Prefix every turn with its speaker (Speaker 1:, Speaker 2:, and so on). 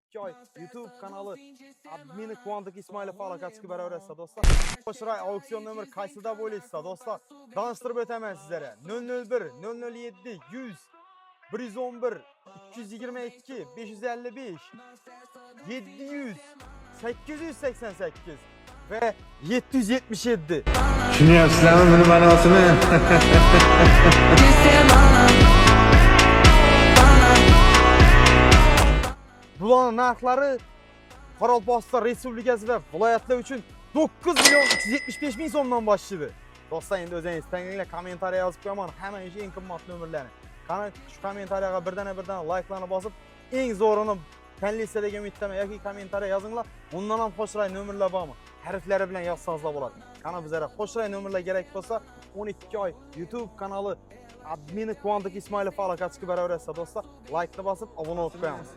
Speaker 1: 12 oy YouTube kanalı admini Quantik İsmailov falakatski beraber etsa dostlar. Qo'shray auksion nomer qaysida bo'lishsa dostlar. Tanıştırıp o'taman sizlere. 001 007 100 111 222 555 700 888 ve 777.
Speaker 2: Tushunyapsizlarmi buni ma'nosini?
Speaker 1: Bularning narxlari Qoraqalpog'iston Respublikasi va viloyatlar uchun 9 milyon 375 ming so'mdan boshlaydi. Do'stlar, endi o'zingiz taninglar, kommentariya yozib qo'yaman. Hamma ish eng qimmat nomerlarni. Qani shu kommentariyaga birdan like'larni bosib, eng zo'rini tanlaysiz umiddaman yoki kommentariya yozinglar. Undan ham qo'shray nomerlar bormi? Harflari bilan yozsangizlar bo'ladi. Qani bizlarga qo'shray nomerlar kerak bo'lsa, 12 oy YouTube kanalı admini Quantik İsmailov falakatski beraber etsa dostlar, like'ni bosib obuna bo'lib qo'yamiz.